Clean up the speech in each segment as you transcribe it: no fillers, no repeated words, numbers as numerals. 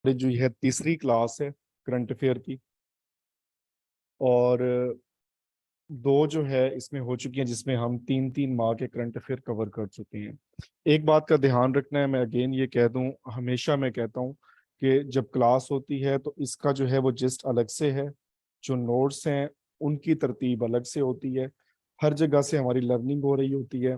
जो यह तीसरी क्लास है करंट अफेयर की। और दो जो है इसमें हो चुकी हैं जिसमें हम 3-3 माह के करंट अफेयर कवर कर चुके हैं। एक बात का ध्यान रखना है, मैं अगेन ये कह दूं, हमेशा मैं कहता हूं कि जब क्लास होती है तो इसका जो है वो जिस्ट अलग से है, जो नोट्स हैं उनकी तरतीब अलग से होती है। हर जगह से हमारी लर्निंग हो रही होती है।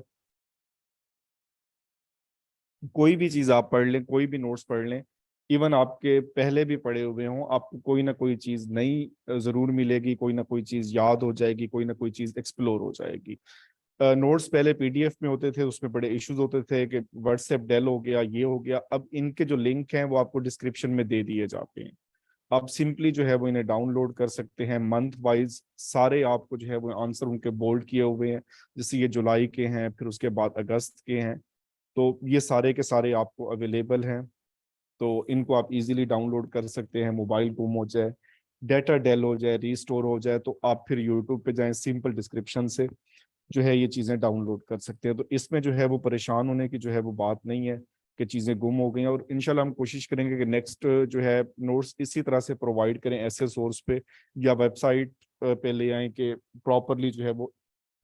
कोई भी चीज आप पढ़ लें, कोई भी नोट्स पढ़ लें, इवन आपके पहले भी पढ़े हुए हों, आपको कोई ना कोई चीज नई जरूर मिलेगी, कोई ना कोई चीज याद हो जाएगी, कोई ना कोई चीज एक्सप्लोर हो जाएगी। नोट्स पहले पीडीएफ में होते थे, उसमें बड़े इश्यूज होते थे कि व्हाट्सएप डेल हो गया, ये हो गया। अब इनके जो लिंक हैं वो आपको डिस्क्रिप्शन में दे दिए जाते हैं। आप सिंपली जो है वो इन्हें डाउनलोड कर सकते हैं। मंथ वाइज सारे आपको जो है वो आंसर उनके बोल्ड किए हुए हैं। जैसे ये जुलाई के हैं, फिर उसके बाद अगस्त के हैं, तो ये सारे के सारे आपको अवेलेबल हैं। तो इनको आप इजीली डाउनलोड कर सकते हैं। मोबाइल गुम हो जाए, डाटा डेल हो जाए, रीस्टोर हो जाए, तो आप फिर यूट्यूब पे जाएं, सिंपल डिस्क्रिप्शन से जो है ये चीज़ें डाउनलोड कर सकते हैं। तो इसमें जो है वो परेशान होने की जो है वो बात नहीं है कि चीज़ें गुम हो गई हैं। और इंशाल्लाह हम कोशिश करेंगे कि नेक्स्ट जो है नोट्स इसी तरह से प्रोवाइड करें, ऐसे सोर्स पे या वेबसाइट पे ले आएँ कि प्रॉपरली जो है वो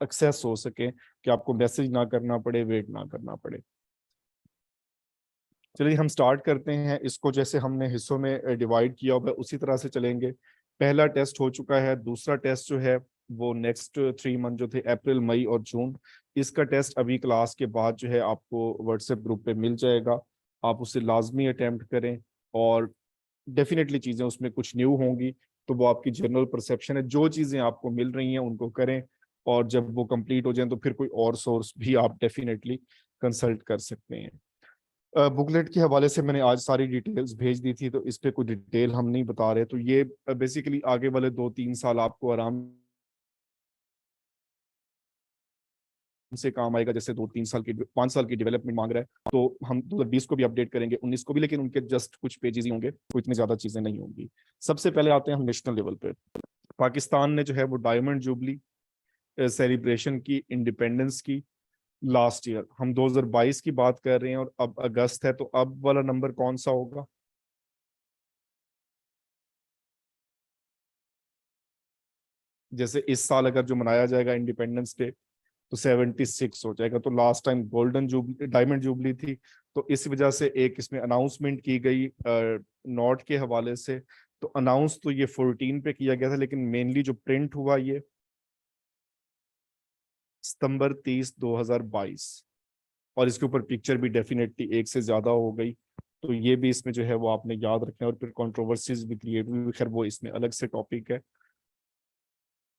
एक्सेस हो सके, कि आपको मैसेज ना करना पड़े, वेट ना करना पड़े। चलिए हम स्टार्ट करते हैं। इसको जैसे हमने हिस्सों में डिवाइड किया हुआ है उसी तरह से चलेंगे। पहला टेस्ट हो चुका है, दूसरा टेस्ट जो है वो नेक्स्ट 3 मंथ जो थे, अप्रैल मई और जून, इसका टेस्ट अभी क्लास के बाद जो है आपको व्हाट्सएप ग्रुप पे मिल जाएगा। आप उसे लाजमी अटेम्प्ट करें, और डेफिनेटली चीज़ें उसमें कुछ न्यू होंगी, तो वो आपकी जनरल परसेप्शन है। जो चीज़ें आपको मिल रही हैं उनको करें, और जब वो कंप्लीट हो जाएं तो फिर कोई और सोर्स भी आप डेफिनेटली कंसल्ट कर सकते हैं। बुकलेट के हवाले से मैंने आज सारी डिटेल्स भेज दी थी, तो इस पे कोई डिटेल हम नहीं बता रहे। तो ये बेसिकली आगे वाले 2-3 साल आपको आराम से काम आएगा। जैसे 2-3 साल की, 5 साल की डेवलपमेंट मांग रहा है, तो हम 2020 को भी अपडेट करेंगे, 19 को भी, लेकिन उनके जस्ट कुछ पेजेस ही होंगे, कोई इतनी ज्यादा चीजें नहीं होंगी। सबसे पहले आते हैं हम नेशनल लेवल पे। पाकिस्तान ने जो है वो डायमंड जुबली सेलिब्रेशन की, इंडिपेंडेंस की, लास्ट ईयर। हम 2022 की बात कर रहे हैं और अब अगस्त है, तो अब वाला नंबर कौन सा होगा? जैसे इस साल अगर जो मनाया जाएगा इंडिपेंडेंस डे, तो 76 हो जाएगा। तो last time golden jubilee, diamond jubilee थी, तो इस वजह से एक इसमें अनाउंसमेंट की गई नोट के हवाले से। तो अनाउंस तो ये 14 पे किया गया था, लेकिन मेनली जो प्रिंट हुआ ये सितंबर 30 2022। और इसके ऊपर पिक्चर भी डेफिनेटली एक से ज्यादा हो गई, तो ये भी इसमें जो है वो आपने याद रखना है। और फिर कंट्रोवर्सीज भी क्रिएट हुई, खैर वो इसमें अलग से टॉपिक है।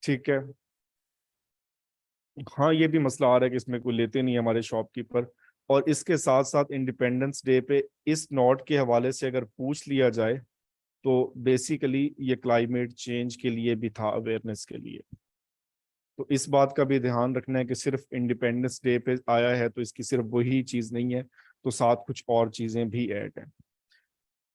ठीक है। हाँ, ये भी मसला आ रहा है कि इसमें कोई लेते नहीं है हमारे शॉपकीपर। और इसके साथ साथ इंडिपेंडेंस डे पे इस नोट के हवाले से अगर पूछ लिया जाए, तो बेसिकली ये क्लाइमेट चेंज के लिए भी था, अवेयरनेस के लिए। तो इस बात का भी ध्यान रखना है कि सिर्फ इंडिपेंडेंस डे पे आया है तो इसकी सिर्फ वही चीज नहीं है, तो साथ कुछ और चीजें भी ऐड हैं।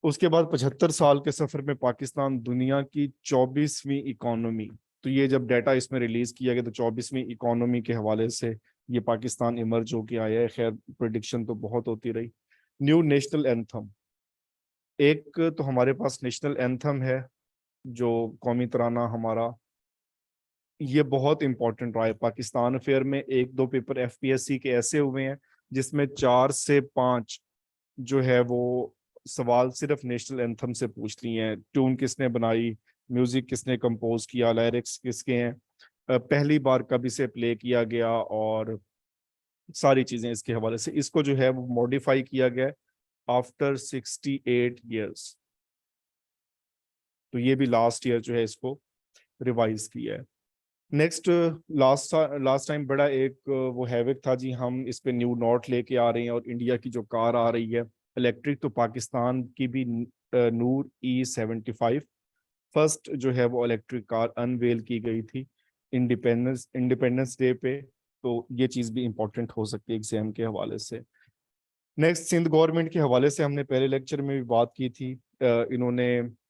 उसके बाद 75 साल के सफर में पाकिस्तान दुनिया की 24वीं इकोनॉमी। तो ये जब डाटा इसमें रिलीज किया गया तो 24वीं इकोनॉमी के हवाले से ये पाकिस्तान इमर्ज होके आया है। खैर प्रिडिक्शन तो बहुत होती रही। न्यू नेशनल एंथम, एक तो हमारे पास नेशनल एंथम है जो कौमी तराना हमारा, ये बहुत इंपॉर्टेंट रहा है पाकिस्तान अफेयर में। 1-2 पेपर एफपीएससी के ऐसे हुए हैं जिसमें 4 से 5 जो है वो सवाल सिर्फ नेशनल एंथम से पूछ लिए हैं। ट्यून किसने बनाई, म्यूजिक किसने कंपोज किया, लिरिक्स किसके हैं, पहली बार कब इसे प्ले किया गया, और सारी चीजें इसके हवाले से। इसको जो है वो मॉडिफाई किया गया है आफ्टर 68 ईयर्स। तो ये भी लास्ट ईयर जो है इसको रिवाइज किया है। नेक्स्ट, लास्ट टाइम बड़ा एक वो हैविक था जी, हम इस पे न्यू नोट लेके आ रहे हैं। और इंडिया की जो कार आ रही है इलेक्ट्रिक, तो पाकिस्तान की भी नूर E75 फर्स्ट जो है वो इलेक्ट्रिक कार अनवेल की गई थी इंडिपेंडेंस डे पे। तो ये चीज़ भी इंपॉर्टेंट हो सकती है एग्जाम के हवाले से। नेक्स्ट, सिंध गवर्नमेंट के हवाले से हमने पहले लेक्चर में भी बात की थी। इन्होंने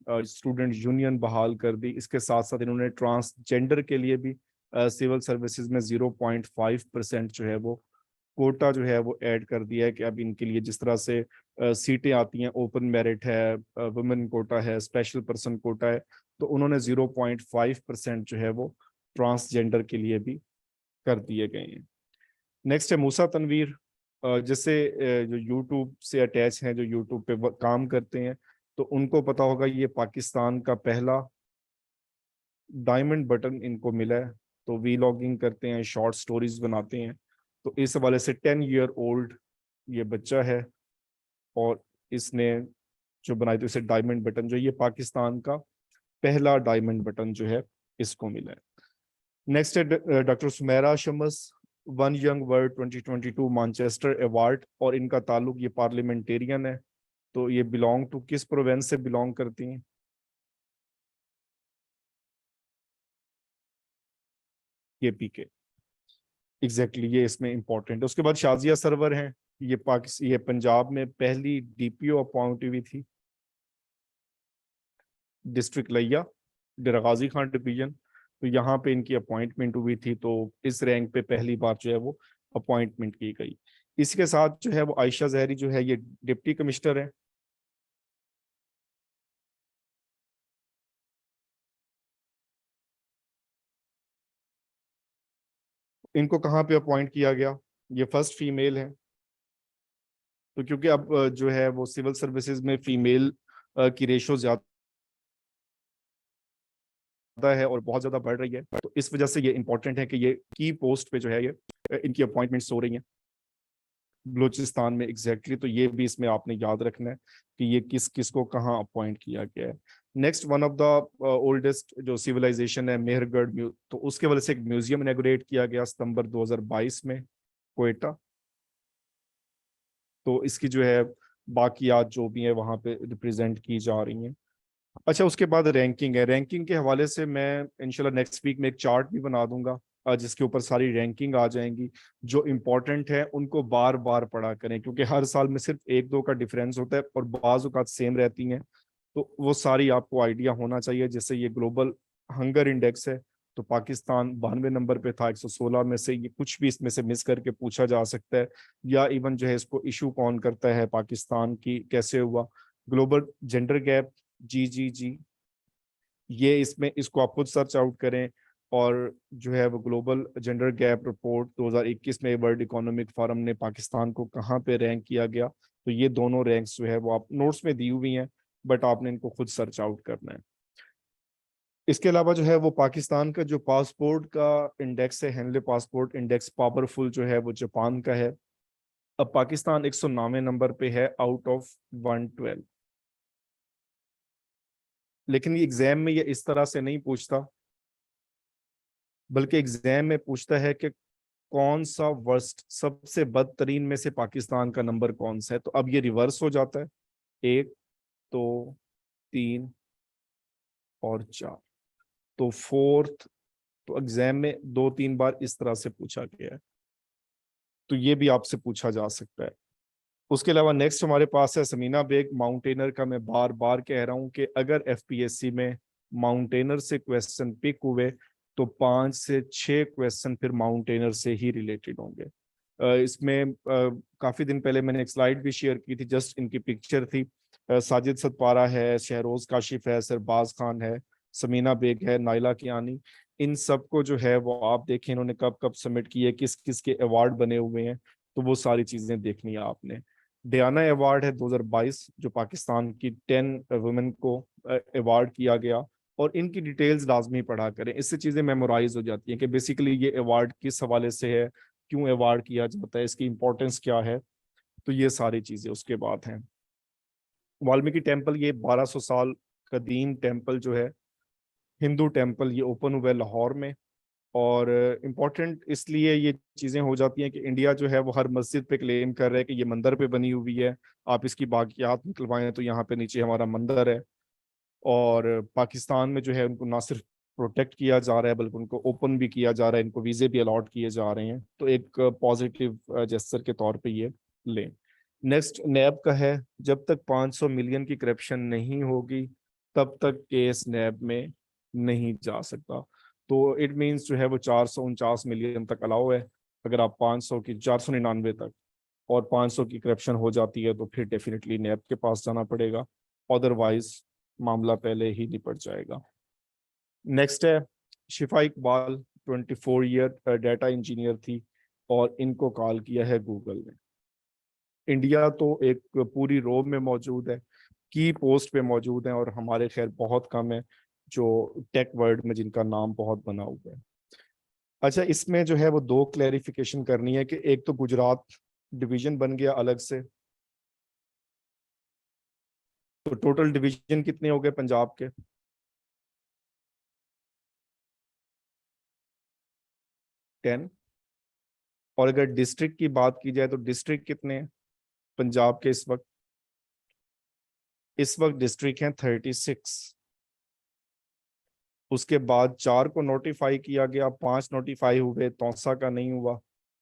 स्टूडेंट यूनियन बहाल कर दी। इसके साथ साथ इन्होंने ट्रांसजेंडर के लिए भी सिविल सर्विसेज में 0.5% जो है वो कोटा जो है वो ऐड कर दिया है, कि अब इनके लिए जिस तरह से सीटें आती हैं, ओपन मेरिट है, वुमेन कोटा है, स्पेशल पर्सन कोटा है, तो उन्होंने 0.5% जो है वो ट्रांसजेंडर के लिए भी कर दिए गए हैं। नेक्स्ट है मूसा तनवीर, जैसे जो यूट्यूब से अटैच हैं, जो यूट्यूब पे काम करते हैं, तो उनको पता होगा ये पाकिस्तान का पहला डायमंड बटन इनको मिला है। तो वीलॉगिंग करते हैं, शॉर्ट स्टोरीज बनाते हैं, तो इस हवाले से 10 ईयर ओल्ड ये बच्चा है, और इसने जो बनाई, तो इसे डायमंड बटन जो ये पाकिस्तान का पहला डायमंड बटन जो है इसको मिला है। नेक्स्ट है doctor Sumera Shams, one young world 2022 Manchester award, और इनका ताल्लुक, ये पार्लियामेंटेरियन है, तो ये बिलोंग टू किस प्रोविंस से बिलोंग करती हैं? केपी के, एग्जैक्टली, ये इसमें इंपॉर्टेंट है। उसके बाद शाजिया सरवर हैं, ये पंजाब में पहली डीपीओ अपॉइंट हुई थी, डिस्ट्रिक्ट लिया, डेरा गाजी खान डिवीजन, तो यहाँ पे इनकी अपॉइंटमेंट हुई थी, तो इस रैंक पे पहली बार जो है वो अपॉइंटमेंट की गई। इसके साथ जो है वो आयशा जहरी जो है ये डिप्टी कमिश्नर है। इनको कहाँ पे अपॉइंट किया गया? ये फर्स्ट फीमेल है, तो क्योंकि अब जो है वो सिविल सर्विसेज में फीमेल की रेशो ज्यादा है और बहुत ज्यादा बढ़ रही है, तो इस वजह से ये इंपॉर्टेंट है कि ये की पोस्ट पे जो है ये इनकी अपॉइंटमेंट्स हो रही हैं बलूचिस्तान में, एग्जैक्टली। तो ये भी इसमें आपने याद रखना है कि ये किस किस को कहाँ अपॉइंट किया गया है। Next, one of the oldest जो सिविलाइजेशन है मेहरगढ़ तो उसके वजह से एक म्यूजियम इनॉग्रेट किया गया सितंबर 2022 में कोयटा, तो इसकी जो है बाकियात जो भी है वहाँ पे रिप्रेजेंट की जा रही हैं। अच्छा, उसके बाद रैंकिंग है। रैंकिंग के हवाले से मैं इंशाल्लाह नेक्स्ट वीक में एक चार्ट भी बना दूंगा, जिसके ऊपर सारी रैंकिंग आ जाएंगी। जो इम्पोर्टेंट है उनको बार बार पढ़ा करें, क्योंकि हर साल में सिर्फ एक दो का डिफरेंस होता है और बाज़ औक़ात सेम रहती हैं, तो वो सारी आपको आइडिया होना चाहिए। जैसे ये ग्लोबल हंगर इंडेक्स है, तो पाकिस्तान 92 नंबर पे था 116 में से, ये कुछ भी इसमें से मिस करके पूछा जा सकता है। या इवन जो है इसको इशू कौन करता है, पाकिस्तान की कैसे हुआ। ग्लोबल जेंडर गैप, जी, ये इसमें इसको आप खुद सर्च आउट करें। और जो है वो ग्लोबल जेंडर गैप रिपोर्ट 2021 में वर्ल्ड इकोनॉमिक फोरम ने पाकिस्तान को कहाँ पे रैंक किया गया, तो ये दोनों रैंक्स जो है वो आप नोट्स में दी हुई हैं, बट आपने इनको खुद सर्च आउट करना है। इसके अलावा जो है वो पाकिस्तान का जो पासपोर्ट का इंडेक्स है, हेनले पासपोर्ट इंडेक्स पावरफुल, जो है वो जापान का है। अब पाकिस्तान 109वें नंबर पे है आउट ऑफ 112। लेकिन ये एग्जाम में ये इस तरह से नहीं पूछता, बल्कि एग्जाम में पूछता है कि कौन सा वर्स्ट, सबसे बदतरीन में से पाकिस्तान का नंबर कौन सा है। तो अब ये रिवर्स हो जाता है, 1, 2, 3 और 4, तो फोर्थ। तो एग्जाम में 2-3 बार इस तरह से पूछा गया है, तो ये भी आपसे पूछा जा सकता है। उसके अलावा नेक्स्ट हमारे पास है समीना बेग, माउंटेनर का। मैं बार बार कह रहा हूं कि अगर एफपीएससी में माउंटेनर से क्वेश्चन पिक हुए, तो 5 से 6 क्वेश्चन फिर माउंटेनर से ही रिलेटेड होंगे। इसमें काफी दिन पहले मैंने एक स्लाइड भी शेयर की थी, जस्ट इनकी पिक्चर थी। साजिद सतपारा है, शहरोज काशिफ है, सरबाज खान है, समीना बेग है, नाइला कियानी। इन सबको जो है वो आप देखें इन्होंने कब कब सबमिट किए, किस किस के अवार्ड बने हुए हैं, तो वो सारी चीजें देखनी है आपने। डियाना अवार्ड है 2022, जो पाकिस्तान की 10 वुमेन को अवार्ड किया गया, और इनकी डिटेल्स लाजमी पढ़ा करें, इससे चीजें मेमोराइज हो जाती हैं कि बेसिकली ये अवार्ड किस हवाले से है, क्यों अवार्ड किया जाता है, इसकी इंपॉर्टेंस क्या है, तो ये सारी चीजें उसके बाद हैं। वाल्मीकि टेम्पल, ये 1200 साल कदीम टेम्पल जो है, हिंदू टेम्पल, ये ओपन हुआ है लाहौर में। और इम्पोर्टेंट इसलिए ये चीज़ें हो जाती हैं कि इंडिया जो है वो हर मस्जिद पे क्लेम कर रहा है कि ये मंदिर पे बनी हुई है, आप इसकी बाकियात निकलवाएं, तो यहाँ पे नीचे हमारा मंदिर है। और पाकिस्तान में जो है उनको ना सिर्फ प्रोटेक्ट किया जा रहा है, बल्कि उनको ओपन भी किया जा रहा है, इनको वीज़े भी अलॉट किए जा रहे हैं, तो एक पॉजिटिव जेस्चर के तौर पे ये लें। नेक्स्ट नैब का है, जब तक 500 मिलियन की करप्शन नहीं होगी, तब तक केस नैब में नहीं जा सकता। तो इट मीन्स जो है वो 449 मिलियन तक अलाउ है, अगर आप 500 की 499 तक, और 500 की करप्शन हो जाती है तो फिर डेफिनेटली नैब के पास जाना पड़ेगा, अदरवाइज मामला पहले ही निपट जाएगा। नेक्स्ट है शिफा इकबाल, 24 ईयर डाटा इंजीनियर थी और इनको कॉल किया है गूगल ने। इंडिया तो एक पूरी रो में मौजूद है, की पोस्ट पे मौजूद है, और हमारे खैर बहुत कम है जो टेक वर्ल्ड में जिनका नाम बहुत बना हुआ है। अच्छा, इसमें जो है वो दो क्लैरिफिकेशन करनी है कि एक तो गुजरात डिवीजन बन गया अलग से, तो टोटल डिवीजन कितने हो गए पंजाब के? 10। और अगर डिस्ट्रिक्ट की बात की जाए तो डिस्ट्रिक्ट कितने हैं पंजाब के इस वक्त? इस वक्त डिस्ट्रिक्ट हैं 36। उसके बाद 4 को नोटिफाई किया गया, 5 नोटिफाई हुए, तौसा का नहीं हुआ,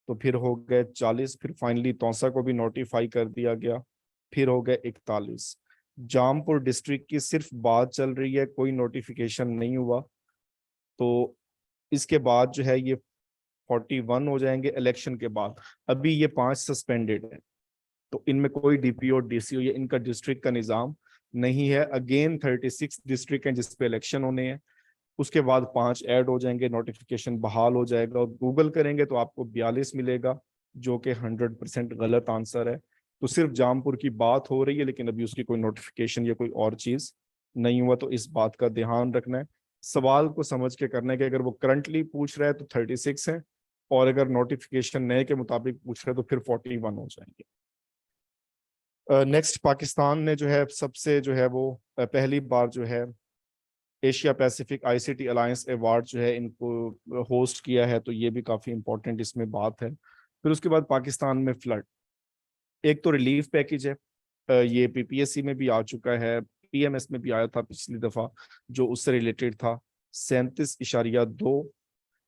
तो फिर हो गए 40। फिर फाइनली तौसा को भी नोटिफाई कर दिया गया, फिर हो गए 41। जामपुर डिस्ट्रिक्ट की सिर्फ बात चल रही है, कोई नोटिफिकेशन नहीं हुआ, तो इसके बाद जो है ये 41 हो जाएंगे इलेक्शन के बाद। अभी ये 5 सस्पेंडेड है, तो इनमें कोई डीपीओ डीसीओ ये इनका डिस्ट्रिक्ट का निज़ाम नहीं है। अगेन 36 डिस्ट्रिक्ट हैं जिसपे इलेक्शन होने हैं, उसके बाद 5 ऐड हो जाएंगे, नोटिफिकेशन बहाल हो जाएगा, और गूगल करेंगे तो आपको 42 मिलेगा, जो कि 100% गलत आंसर है। तो सिर्फ जामपुर की बात हो रही है, लेकिन अभी उसकी कोई नोटिफिकेशन या कोई और चीज नहीं हुआ, तो इस बात का ध्यान रखना है। सवाल को समझ के करना है कि अगर वो करंटली पूछ रहा है तो 36 है, और अगर नोटिफिकेशन नए के मुताबिक पूछ रहा है तो फिर 41 हो जाएंगे। नेक्स्ट, पाकिस्तान ने जो है सबसे जो है वो पहली बार जो है Asia Pacific ICT alliance award जो है इनको होस्ट किया है, तो ये भी काफी इंपॉर्टेंट इसमें बात है। फिर उसके बाद पाकिस्तान में फ्लड, एक तो रिलीफ पैकेज है, ये पीपीएससी में भी आ चुका है, पीएमएस में भी आया था पिछली दफा, जो उससे रिलेटेड था। 37.2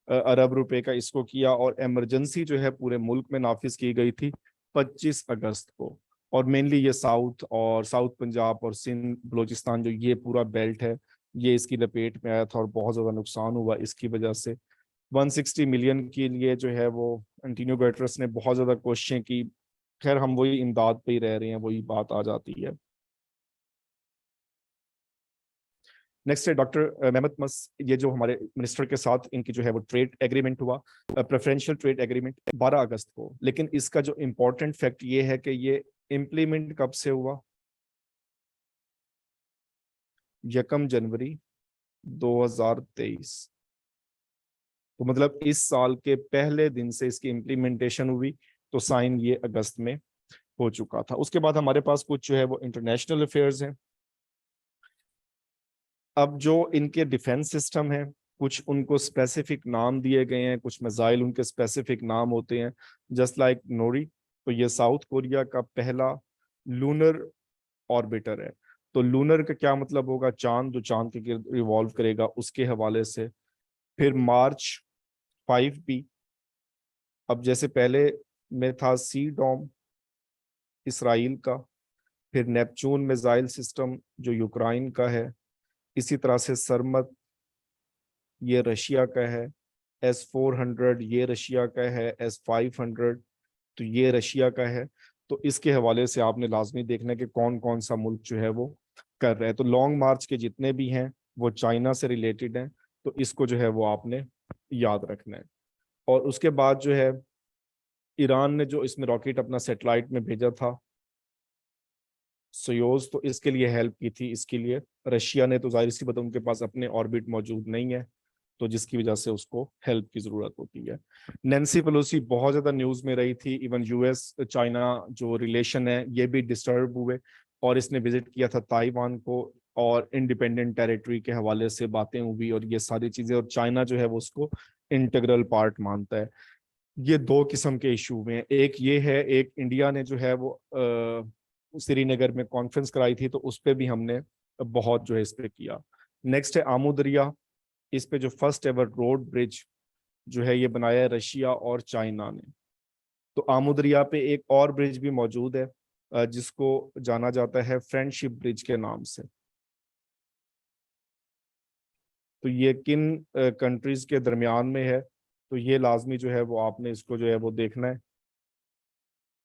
अरब रुपए का इसको किया, और इमरजेंसी जो है पूरे मुल्क में नाफिज की गई थी 25 अगस्त को। और मेनली ये साउथ और साउथ पंजाब और सिंध बलोचिस्तान जो ये पूरा बेल्ट है, ये इसकी लपेट में आया था और बहुत ज्यादा नुकसान हुआ इसकी वजह से। 160 मिलियन के लिए जो है वो एंटीनियो गुटेरेस ने बहुत ज्यादा कोशिशें की, खैर हम वही इमदाद पे ही रह रहे हैं, वही बात आ जाती है। नेक्स्ट है डॉक्टर मेहमद मस, ये जो हमारे मिनिस्टर के साथ इनकी जो है वो ट्रेड एग्रीमेंट हुआ, प्रेफरेंशियल ट्रेड एग्रीमेंट 12 अगस्त को। लेकिन इसका जो इम्पोर्टेंट फैक्ट ये है कि ये इम्प्लीमेंट कब से हुआ? 1 जनवरी 2023। तो मतलब इस साल के पहले दिन से इसकी इम्प्लीमेंटेशन हुई, तो साइन ये अगस्त में हो चुका था। उसके बाद हमारे पास कुछ जो है वो इंटरनेशनल अफेयर्स हैं। अब जो इनके डिफेंस सिस्टम है, कुछ उनको स्पेसिफिक नाम दिए गए हैं, कुछ मिसाइल उनके स्पेसिफिक नाम होते हैं, जस्ट लाइक नोरी। तो ये साउथ कोरिया का पहला लूनर ऑर्बिटर है। तो लूनर का क्या मतलब होगा? चांद, जो चांद के गिर्द रिवॉल्व करेगा, उसके हवाले से। फिर मार्च 5B, अब जैसे पहले में था सी डॉम इसराइल का, फिर नेपचून मिसाइल सिस्टम जो यूक्रेन का है, इसी तरह से सरमत ये रशिया का है, S-400 ये रशिया का है, S-500 तो ये रशिया का है। तो इसके हवाले से आपने लाजमी देखना है कि कौन कौन सा मुल्क जो है वो कर रहा है। तो लॉन्ग मार्च के जितने भी हैं वो चाइना से रिलेटेड हैं, तो इसको जो है वो आपने याद रखना है। और उसके बाद जो है ईरान ने जो इसमें रॉकेट अपना सेटेलाइट में भेजा था सोयोज, तो इसके लिए हेल्प की थी इसके लिए रशिया ने। तो जाहिर सी बात है उनके पास अपने ऑर्बिट मौजूद नहीं है, तो जिसकी वजह से उसको हेल्प की जरूरत होती है। नैन्सी पेलोसी बहुत ज्यादा न्यूज में रही थी, इवन यूएस चाइना जो रिलेशन है ये भी डिस्टर्ब हुए, और इसने विजिट किया था ताइवान को, और इंडिपेंडेंट टेरिटरी के हवाले से बातें हुई और ये सारी चीजें, और चाइना जो है वो उसको इंटीग्रल पार्ट मानता है। ये दो किस्म के इशू में, एक ये है, एक इंडिया ने जो है वो श्रीनगर में कॉन्फ्रेंस कराई थी, तो उस पर भी हमने बहुत जो है इस पे किया। नेक्स्ट है आमू दरिया, इस पे जो फर्स्ट एवर रोड ब्रिज जो है ये बनाया है रशिया और चाइना ने। तो आमू दरिया पे एक और ब्रिज भी मौजूद है, जिसको जाना जाता है फ्रेंडशिप ब्रिज के नाम से। तो ये किन कंट्रीज के दरमियान में है, तो ये लाजमी जो है वो आपने इसको जो है वो देखना है।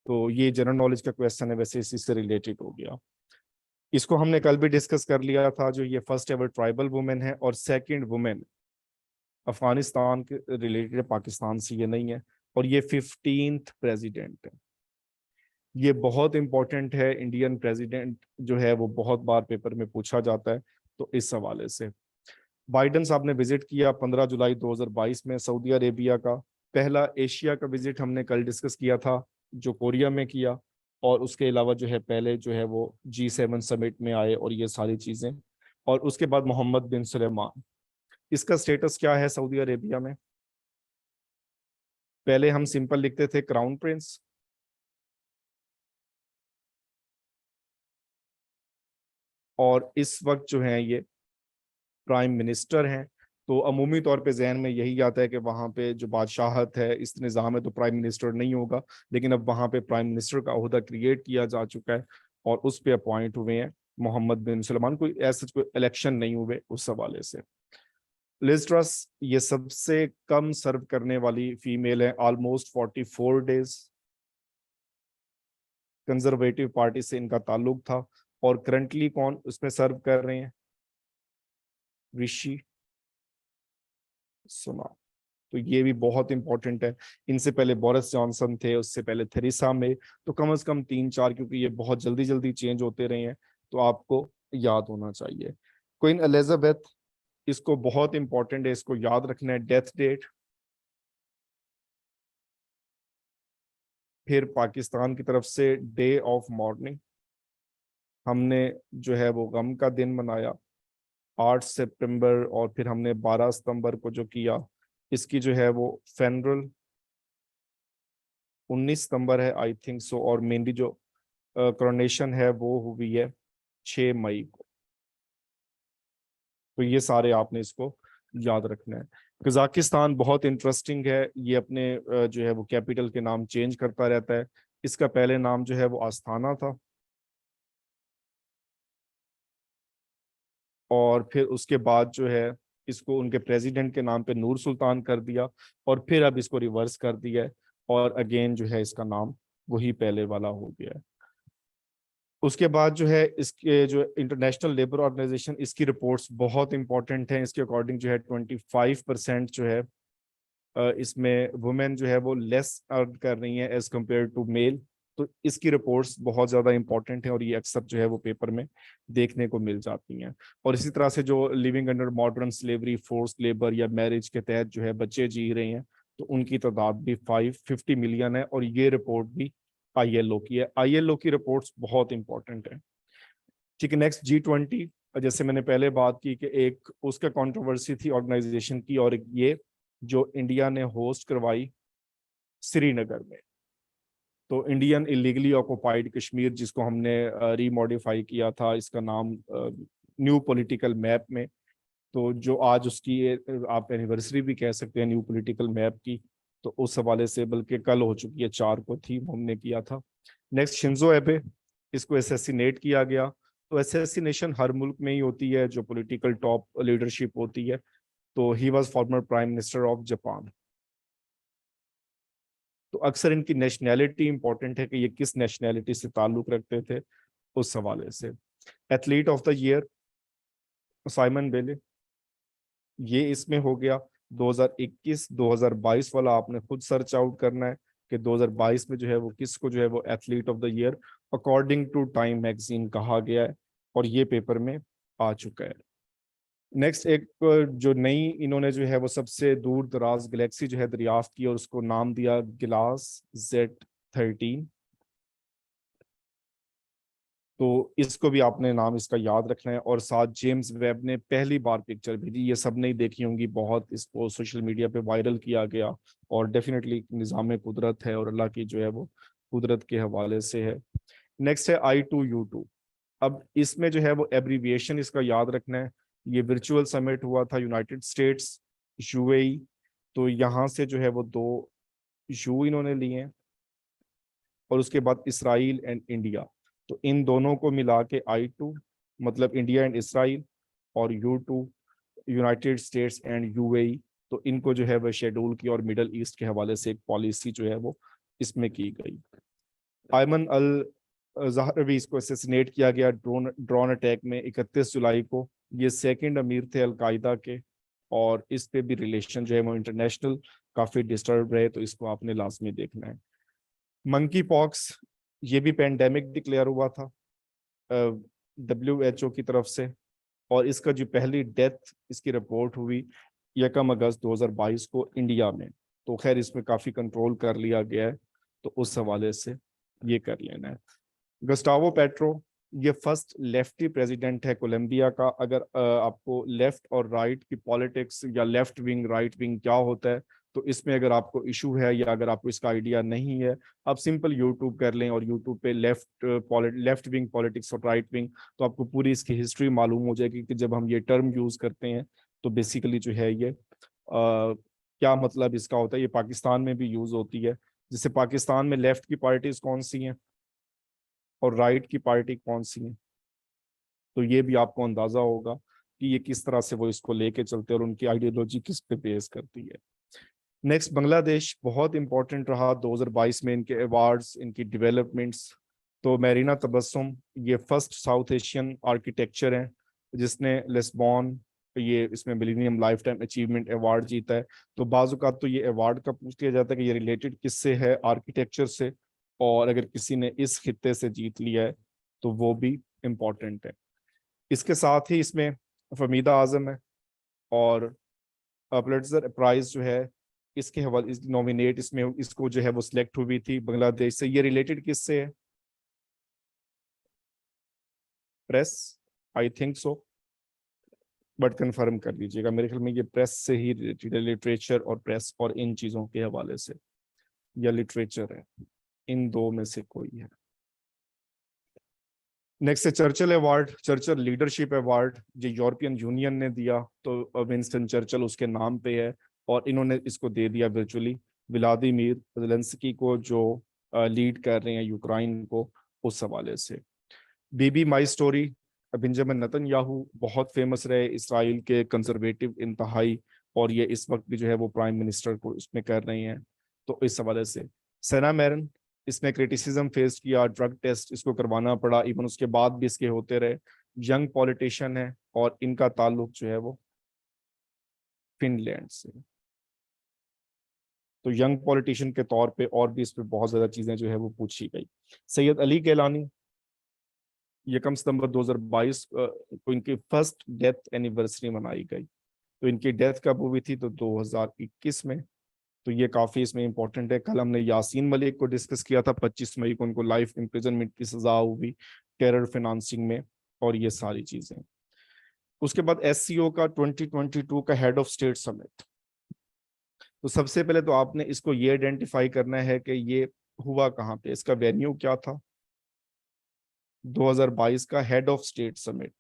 तो ये जनरल नॉलेज का क्वेश्चन है, वैसे इसी से रिलेटेड हो गया। इसको हमने कल भी डिस्कस कर लिया था, जो ये फर्स्ट एवर ट्राइबल वुमेन है और सेकंड वुमेन अफगानिस्तान के रिलेटेड, पाकिस्तान से ये नहीं है, और ये 15th प्रेसिडेंट है। ये बहुत इंपॉर्टेंट है, इंडियन प्रेसिडेंट जो है वो बहुत बार पेपर में पूछा जाता है, तो इस हवाले से। बाइडन साहब ने विजिट किया 15 जुलाई 2022 में सऊदी अरेबिया का। पहला एशिया का विजिट हमने कल डिस्कस किया था, जो कोरिया में किया, और उसके अलावा जो है पहले जो है वो G7 समिट में आए और ये सारी चीजें। और उसके बाद मोहम्मद बिन सुलेमान, इसका स्टेटस क्या है सऊदी अरेबिया में? पहले हम सिंपल लिखते थे क्राउन प्रिंस, और इस वक्त जो है ये प्राइम मिनिस्टर हैं। तो अमूमी तौर पे जहन में यही आता है कि वहाँ पे जो बादशाहत है, इस निज़ाम में तो प्राइम मिनिस्टर नहीं होगा, लेकिन अब वहाँ पे प्राइम मिनिस्टर का ओहदा क्रिएट किया जा चुका है और उस पे अपॉइंट हुए हैं मोहम्मद बिन सलमान। कोई ऐसा कोई इलेक्शन नहीं हुए उस हवाले से। लिज ट्रस ये सबसे कम सर्व करने वाली फीमेल है, ऑलमोस्ट 44 डेज। कंजर्वेटिव पार्टी से इनका ताल्लुक था, और करंटली कौन उसमें सर्व कर रहे हैं? ऋषि सुनक। तो ये भी बहुत इंपॉर्टेंट है। इनसे पहले बोरिस जॉनसन थे, उससे पहले थेरेसा मे। तो कम से कम 3-4, क्योंकि ये बहुत जल्दी जल्दी चेंज होते रहे हैं, तो आपको याद होना चाहिए। क्वीन एलिजाबेथ, इसको बहुत इंपॉर्टेंट है, इसको याद रखना है, डेथ डेट। फिर पाकिस्तान की तरफ से डे ऑफ मॉर्निंग, हमने जो है वो गम का दिन मनाया 8 सितंबर, और फिर हमने 12 सितंबर को जो किया, इसकी जो है वो फेनरल 19 सितंबर है आई थिंक सो, और मेनली जो कोरोनेशन है वो हुई है 6 मई को। तो ये सारे आपने इसको याद रखना है। कजाकिस्तान बहुत इंटरेस्टिंग है, ये अपने जो है वो कैपिटल के नाम चेंज करता रहता है। इसका पहले नाम जो है वो आस्थाना था, और फिर उसके बाद जो है इसको उनके प्रेसिडेंट के नाम पे नूर सुल्तान कर दिया, और फिर अब इसको रिवर्स कर दिया है, और अगेन जो है इसका नाम वही पहले वाला हो गया है। उसके बाद जो है इसके जो इंटरनेशनल लेबर ऑर्गेनाइजेशन, इसकी रिपोर्ट्स बहुत इंपॉर्टेंट हैं। इसके अकॉर्डिंग जो है 25% जो है इसमें वुमेन जो है वो लेस अर्न कर रही हैं एज कम्पेयर टू मेल। तो इसकी रिपोर्ट्स बहुत ज़्यादा इंपॉर्टेंट हैं, और ये अक्सर जो है वो पेपर में देखने को मिल जाती हैं। और इसी तरह से जो living under modern slavery, force labour या मैरिज के तहत जो है बच्चे जी रहे हैं, तो उनकी तादाद भी 550 मिलियन है, और ये रिपोर्ट भी ILO की है। ILO की रिपोर्ट्स बहुत इंपॉर्टेंट है। ठीक है, नेक्स्ट G20। जैसे मैंने पहले बात की कि एक उसका कंट्रोवर्सी थी ऑर्गेनाइजेशन की, और ये जो इंडिया ने होस्ट करवाई श्रीनगर में। तो इंडियन इलीगली ऑक्युपाइड कश्मीर, जिसको हमने रीमॉडिफाई किया था इसका नाम न्यू पॉलिटिकल मैप में। तो जो आज उसकी आप एनिवर्सरी भी कह सकते हैं न्यू पॉलिटिकल मैप की, तो उस हवाले से, बल्कि कल हो चुकी है, 4 को थी, हमने किया था। नेक्स्ट शिंजो एबे, इसको एसेसिनेट किया गया। तो एसेसिनेशन हर मुल्क में ही होती है, जो पॉलिटिकल टॉप लीडरशिप होती है। तो he was former prime minister of Japan. तो अक्सर इनकी नेशनैलिटी इंपॉर्टेंट है कि ये किस नेशनैलिटी से ताल्लुक रखते थे, उस हवाले से। Athlete of the year Simon बेले, ये इसमें हो गया। 2021 2022 वाला आपने खुद सर्च आउट करना है कि 2022 में जो है वो किसको जो है वो athlete of the year according to Time magazine कहा गया है, और ये पेपर में आ चुका है। नेक्स्ट एक जो नई इन्होंने जो है वो सबसे दूर दराज गैलेक्सी जो है दरियाफ्त की, और उसको नाम दिया गिलास Z13। तो इसको भी आपने नाम इसका याद रखना है। और साथ जेम्स वेब ने पहली बार पिक्चर भेजी, ये सब नहीं देखी होंगी, बहुत इसको सोशल मीडिया पे वायरल किया गया, और डेफिनेटली निज़ाम कुदरत है, और अल्लाह की जो है वो कुदरत के हवाले से है। नेक्स्ट है I2U2। अब इसमें जो है वो एब्रीविएशन इसका याद रखना है। ये वर्चुअल समिट हुआ था यूनाइटेड स्टेट्स, UAE। तो यहाँ से जो है वो 2 U इन्होंने लिए हैं, और उसके बाद इसराइल एंड इंडिया। तो इन दोनों को मिला के I2 मतलब इंडिया एंड इसराइल, और U2 United states and UAE। तो इनको जो है वह शेड्यूल की और मिडल ईस्ट के हवाले से एक पॉलिसी जो है वो इसमें की गई। आयमन अल ज़हरवी, इसको असैसिनेट किया गया ड्रोन अटैक में 31 जुलाई को। ये सेकंड अमीर थे अलकायदा के, और इस पे भी रिलेशन जो है वो इंटरनेशनल काफ़ी डिस्टर्ब रहे, तो इसको आपने लाजमी देखना है। मंकी पॉक्स, ये भी पेंडेमिक डिक्लेयर हुआ था WHO की तरफ से, और इसका जो पहली डेथ इसकी रिपोर्ट हुई 1 अगस्त 2022 को इंडिया में। तो खैर इसमें काफ़ी कंट्रोल कर लिया गया है, तो उस हवाले से ये कर लेना है। गस्टावो पेट्रो, ये फर्स्ट लेफ्टी प्रेसिडेंट है कोलंबिया का। अगर आपको लेफ्ट और राइट की पॉलिटिक्स या लेफ्ट विंग राइट विंग क्या होता है, तो इसमें अगर आपको इशू है या अगर आपको इसका आइडिया नहीं है, आप सिंपल यूट्यूब कर लें और यूट्यूब पे लेफ्ट विंग पॉलिटिक्स और राइट विंग, तो आपको पूरी इसकी हिस्ट्री मालूम हो जाएगी कि जब हम ये टर्म यूज करते हैं तो बेसिकली जो है ये क्या मतलब इसका होता है। ये पाकिस्तान में भी यूज होती है। जैसे पाकिस्तान में लेफ्ट की पार्टीज कौन सी हैं और राइट की पार्टी कौन सी है, तो ये भी आपको अंदाजा होगा कि ये किस तरह से वो इसको लेके चलते हैं और उनकी आइडियोलॉजी किस पे बेस करती है। नेक्स्ट, बांग्लादेश बहुत इंपॉर्टेंट रहा 2022 में, इनके अवार्ड्स, इनकी डेवलपमेंट्स। तो मैरीना तबस्सुम, ये फर्स्ट साउथ एशियन आर्किटेक्चर हैं जिसने लिस्बन, ये इसमें millennium life time achievement award जीता है। तो बाज़ तो ये अवार्ड का पूछ लिया जाता है कि ये रिलेटेड किससे है, आर्किटेक्चर से, और अगर किसी ने इस खित्ते से जीत लिया है तो वो भी इम्पोर्टेंट है। इसके साथ ही इसमें फमीदा आजम है, और पुलिट्जर प्राइज जो है इसके हवाले इस नॉमिनेट इसमें इसको जो है वो सिलेक्ट हुई थी बांग्लादेश से। ये रिलेटेड किससे है? Press, I think so, but confirm कर लीजिएगा। मेरे ख्याल में ये प्रेस से ही रिलेटेड है, लिटरेचर और प्रेस और इन चीज़ों के हवाले से, या लिटरेचर है, इन दो में से कोई है। नेक्स्ट है Churchill award, Churchill leadership award, जो यूरोपियन यूनियन ने दिया, तो विंस्टन चर्चिल उसके नाम पे है, और इन्होंने इसको दे दिया वर्चुअली व्लादिमीर ज़ेलेंस्की को, जो लीड कर रहे हैं यूक्रेन को, उस हवाले से। बीबी माई स्टोरी, बेंजामिन नेतन्याहू बहुत फेमस रहे, इसराइल के कंजर्वेटिव इंतहाई, और ये इस वक्त भी जो है वो प्राइम मिनिस्टर को इसमें कर रही हैं, तो इस हवाले से। सेना मैरन, इसने क्रिटिसिज्म फेस किया, ड्रग टेस्ट इसको करवाना पड़ा, इवन उसके बाद भी इसके होते रहे। यंग पॉलिटिशियन है, और इनका ताल्लुक जो है वो फिनलैंड से। तो यंग पॉलिटिशियन के तौर पे और भी इस पे बहुत ज्यादा चीजें जो है वो पूछी गई। सैयद अली केलानी, 1 सितंबर 2022 को इनकी फर्स्ट डेथ एनिवर्सरी मनाई गई। तो इनकी डेथ कब हुई थी? तो 2021 में। तो ये काफी इसमें इंपॉर्टेंट है। कल हमने यासीन मलिक को डिस्कस किया था, 25 मई को उनको लाइफ इम्प्रिजनमेंट की सजा हुई टेरर फाइनेंसिंग में, और ये सारी चीजें। उसके बाद SCO का 2022 का हेड ऑफ स्टेट समिट। तो सबसे पहले तो आपने इसको ये आइडेंटिफाई करना है कि ये हुआ कहाँ पे, इसका वेन्यू क्या था। 2022 का हेड ऑफ स्टेट समिट,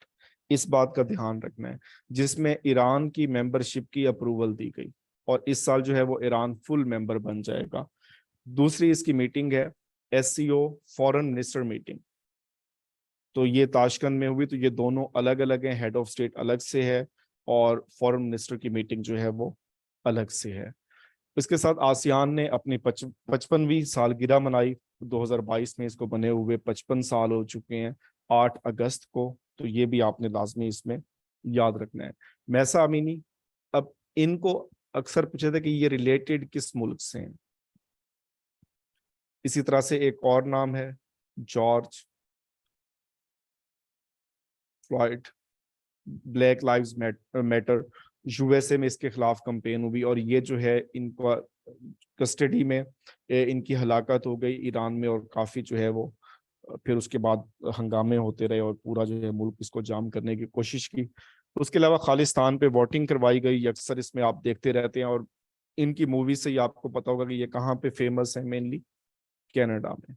इस बात का ध्यान रखना है, जिसमें ईरान की मेंबरशिप की अप्रूवल दी गई, और इस साल जो है वो ईरान फुल मेंबर बन जाएगा। दूसरी इसकी मीटिंग है SCO फॉरेन मिनिस्टर मीटिंग, तो ये ताशकंद में हुई। तो ये दोनों अलग अलग हैं, हेड ऑफ स्टेट अलग से है और फॉरेन मिनिस्टर की मीटिंग जो है वो अलग से है। इसके साथ आसियान ने अपनी 55वीं सालगिरह मनाई 2022 में, इसको बने हुए 55 साल हो चुके हैं 8 अगस्त को। तो ये भी आपने लाजमी इसमें याद रखना है। मैसा अमीनी, अब इनको अक्सर पूछा था कि ये रिलेटेड किस मुल्क से हैं। इसी तरह से एक और नाम है George Floyd, black lives matter, USA में इसके खिलाफ कंपेन हुई, और ये जो है इनका कस्टडी में इनकी हलाकत हो गई ईरान में, और काफ़ी जो है वो फिर उसके बाद हंगामे होते रहे, और पूरा जो है मुल्क इसको जाम करने की कोशिश की। उसके अलावा खालिस्तान पे वोटिंग करवाई गई, अक्सर इसमें आप देखते रहते हैं, और इनकी मूवी से ही आपको पता होगा कि ये कहाँ पे फेमस है, मेनली कनाडा में।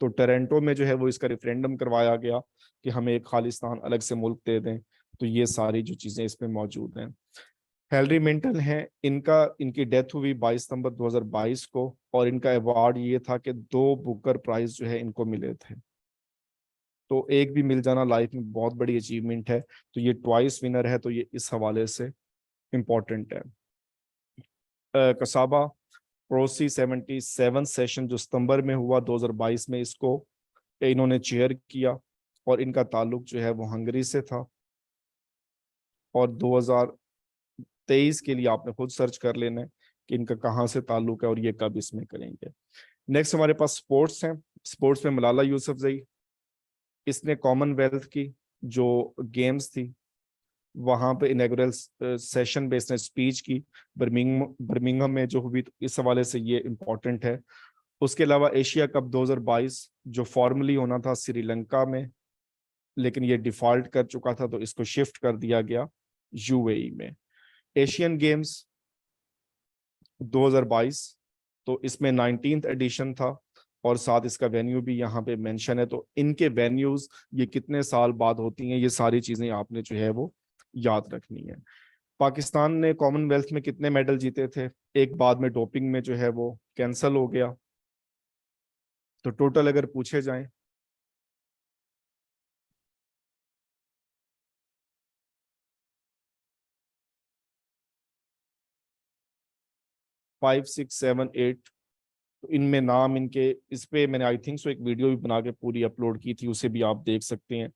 तो टोरंटो में जो है वो इसका रेफरेंडम करवाया गया कि हमें एक खालिस्तान अलग से मुल्क दे दें। तो ये सारी जो चीज़ें इसमें मौजूद हैं। हेनरी मिंटन है, इनका इनकी डेथ हुई 22 सितंबर 2022 को, और इनका अवार्ड ये था कि 2 बुकर प्राइज जो है इनको मिले थे। तो एक भी मिल जाना लाइफ में बहुत बड़ी अचीवमेंट है। तो ये ट्वाइस विनर है, तो ये इस हवाले से इम्पोर्टेंट है। कसाबा, प्रोसी 77 सेशन जो सितंबर में हुआ 2022 में, इसको इन्होंने चेयर किया और इनका ताल्लुक जो है वो हंगरी से था। और 2023 के लिए आपने खुद सर्च कर लेना है कि इनका कहाँ से ताल्लुक है और ये कब इसमें करेंगे। नेक्स्ट हमारे पास स्पोर्ट्स हैं। स्पोर्ट्स में मलाला यूसुफजई, इसने कॉमनवेल्थ की जो गेम्स थी वहां पे इनॉग्रेल सेशन पे इसने स्पीच की, बर्मिंघम में जो हुई, तो इस हवाले से ये इम्पोर्टेंट है। उसके अलावा एशिया कप 2022 जो फॉर्मली होना था श्रीलंका में, लेकिन ये डिफॉल्ट कर चुका था, तो इसको शिफ्ट कर दिया गया यूएई में। एशियन गेम्स 2022, तो इसमें 19th एडिशन था और साथ इसका वेन्यू भी यहाँ पे मेंशन है। तो इनके वेन्यूज ये कितने साल बाद होती हैं, ये सारी चीजें आपने जो है वो याद रखनी है। पाकिस्तान ने कॉमनवेल्थ में कितने मेडल जीते थे, एक बाद में डोपिंग में जो है वो कैंसिल हो गया, तो टोटल अगर पूछे जाएं 5, 6, 7, 8, तो इनमें नाम इनके, इस पे मैंने आई थिंक सो एक वीडियो भी बना के पूरी अपलोड की थी, उसे भी आप देख सकते हैं।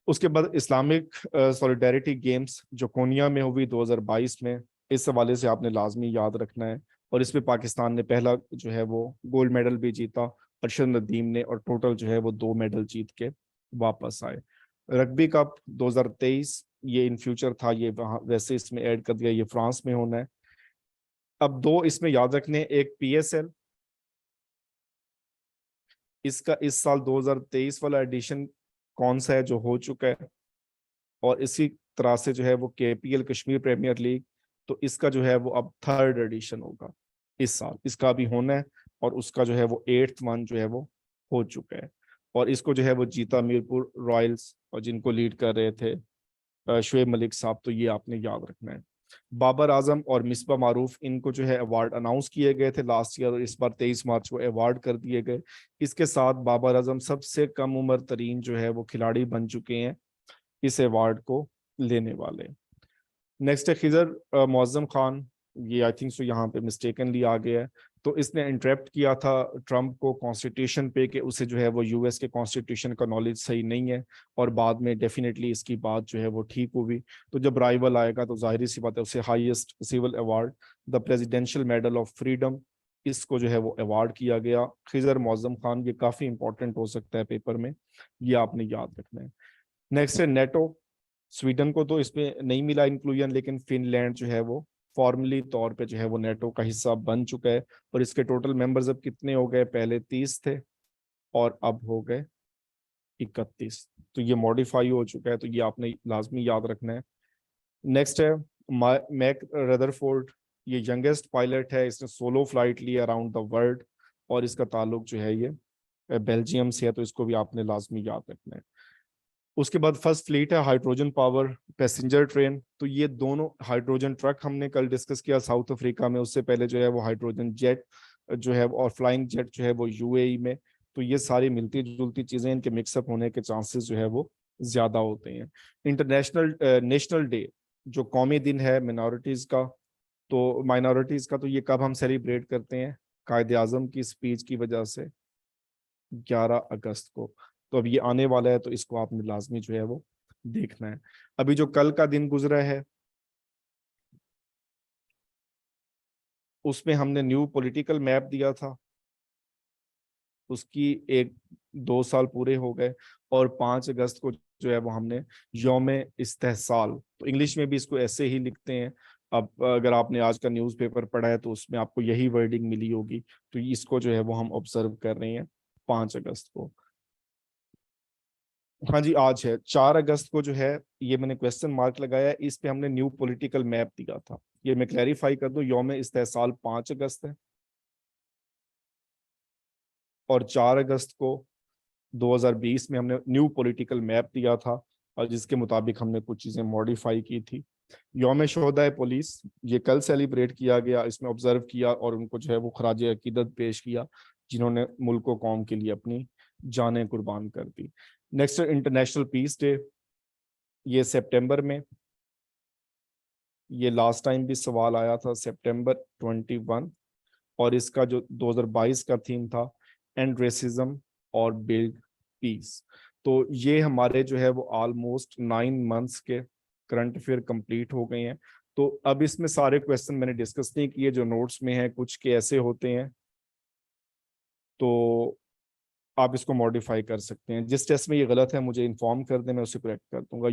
उसके बाद इस्लामिक सॉलिडेरिटी गेम्स जो कोनिया में हुई 2022 में, इस हवाले से आपने लाजमी याद रखना है। और इसमें पाकिस्तान ने पहला जो है वो गोल्ड मेडल भी जीता, अरशद नदीम ने, और टोटल जो है वो 2 मेडल जीत के वापस आए। रग्बी कप 2023, ये इन फ्यूचर था, ये वहाँ वैसे इसमें ऐड कर दिया, ये फ्रांस में होना है। अब दो इसमें याद रखने, एक पीएसएल, इसका इस साल 2023 वाला एडिशन कौन सा है जो हो चुका है, और इसी तरह से जो है वो केपीएल कश्मीर प्रीमियर लीग, तो इसका जो है वो अब 3rd एडिशन होगा इस साल, इसका भी होना है। और उसका जो है वो 8th वन जो है वो हो चुका है, और इसको जो है वो जीता मीरपुर रॉयल्स, और जिनको लीड कर रहे थे शुएब मलिक साहब, तो ये आपने याद रखना है। बाबर आजम और मिसबा मारूफ, इनको जो है अवार्ड अनाउंस किए गए थे लास्ट ईयर, और इस बार 23 मार्च को अवार्ड कर दिए गए। इसके साथ बाबर आजम सबसे कम उम्र तरीन जो है वो खिलाड़ी बन चुके हैं इस अवार्ड को लेने वाले। नेक्स्ट है खिजर मुअज्जम खान, ये आई थिंक सो यहाँ पे मिस्टेकनली आ गया है। तो इसने इंटरप्ट किया था ट्रंप को कॉन्स्टिट्यूशन पे कि उसे जो है वो यूएस के कॉन्स्टिट्यूशन का नॉलेज सही नहीं है, और बाद में डेफिनेटली इसकी बात जो है वो ठीक हुई। तो जब राइवल आएगा तो जाहिर सी बात है उसे highest civil award the presidential medal of freedom, इसको जो है वो अवार्ड किया गया खिजर मुअज्जम खान। ये काफी इंपॉर्टेंट हो सकता है पेपर में, ये आपने याद रखना है। नेक्स्ट है नेटो। स्वीडन को तो इसमें नहीं मिला इंक्लूजन, लेकिन फिनलैंड जो है वो फॉर्मली तौर पे जो है वो नेटो का हिस्सा बन चुका है। और इसके टोटल मेंबर्स अब कितने हो गए, पहले 30 थे और अब हो गए 31, तो ये मॉडिफाई हो चुका है, तो ये आपने लाजमी याद रखना है। नेक्स्ट है मैक रदरफोर्ड, ये यंगेस्ट पायलट है, इसने सोलो फ्लाइट ली अराउंड द वर्ल्ड, और इसका ताल्लुक जो है ये बेल्जियम से है, तो इसको भी आपने लाजमी याद रखना है। उसके बाद फर्स्ट फ्लीट है हाइड्रोजन पावर पैसेंजर ट्रेन, तो ये दोनों हाइड्रोजन ट्रक हमने कल डिस्कस किया साउथ अफ्रीका में, उससे पहले जो है वो हाइड्रोजन जेट जो है और फ्लाइंग जेट जो है वो यूएई में। तो ये सारी मिलती जुलती चीजें, इनके मिक्सअप होने के चांसेस जो है वो ज्यादा होते हैं। इंटरनेशनल नेशनल डे जो कौमी दिन है मिनॉरिटीज का, तो माइनॉरिटीज का, तो ये कब हम सेलिब्रेट करते हैं, कायदे आजम की स्पीच की वजह से 11 अगस्त को। तो अब ये आने वाला है, तो इसको आपने लाजमी जो है वो देखना है। अभी जो कल का दिन गुजरा है उसमें हमने न्यू पॉलिटिकल मैप दिया था, उसकी 1-2 साल पूरे हो गए, और 5 अगस्त को जो है वो हमने यौम इस्तेहसाल, तो इंग्लिश में भी इसको ऐसे ही लिखते हैं। अब अगर आपने आज का न्यूज़पेपर पढ़ा है तो उसमें आपको यही वर्डिंग मिली होगी, तो इसको जो है वो हम ऑब्जर्व कर रहे हैं 5 अगस्त को। हाँ जी, आज है 4 अगस्त को जो है, ये मैंने क्वेश्चन मार्क लगाया है, इस पे हमने न्यू पॉलिटिकल मैप दिया था। ये मैं क्लैरिफाई कर दूं, यौम इस्तेहसाल 5 अगस्त है, और 4 अगस्त को 2020 में हमने न्यू पॉलिटिकल मैप दिया था, और जिसके मुताबिक हमने कुछ चीजें मॉडिफाई की थी। यौम शोहदाए पुलिस, ये कल सेलिब्रेट किया गया, इसमें ऑब्जर्व किया और उनको जो है वो खराज अकीदत पेश किया जिन्होंने मुल्क व कौम के लिए अपनी जानें कुर्बान कर दी। नेक्स्ट इंटरनेशनल पीस डे, ये सितंबर में, ये लास्ट टाइम भी सवाल आया था, सितंबर 21, और इसका जो 2022 का थीम था एंड रेसिज्म और बिल्ड पीस। तो ये हमारे जो है वो ऑलमोस्ट 9 मंथ्स के करंट अफेयर कंप्लीट हो गए हैं। तो अब इसमें सारे क्वेश्चन मैंने डिस्कस नहीं किए, जो नोट्स में है कुछ के ऐसे होते हैं, तो आप इसको मॉडिफाई कर सकते हैं। जिस टेस्ट में ये गलत है मुझे इन्फॉर्म कर दें, मैं उसे करेक्ट कर दूंगा।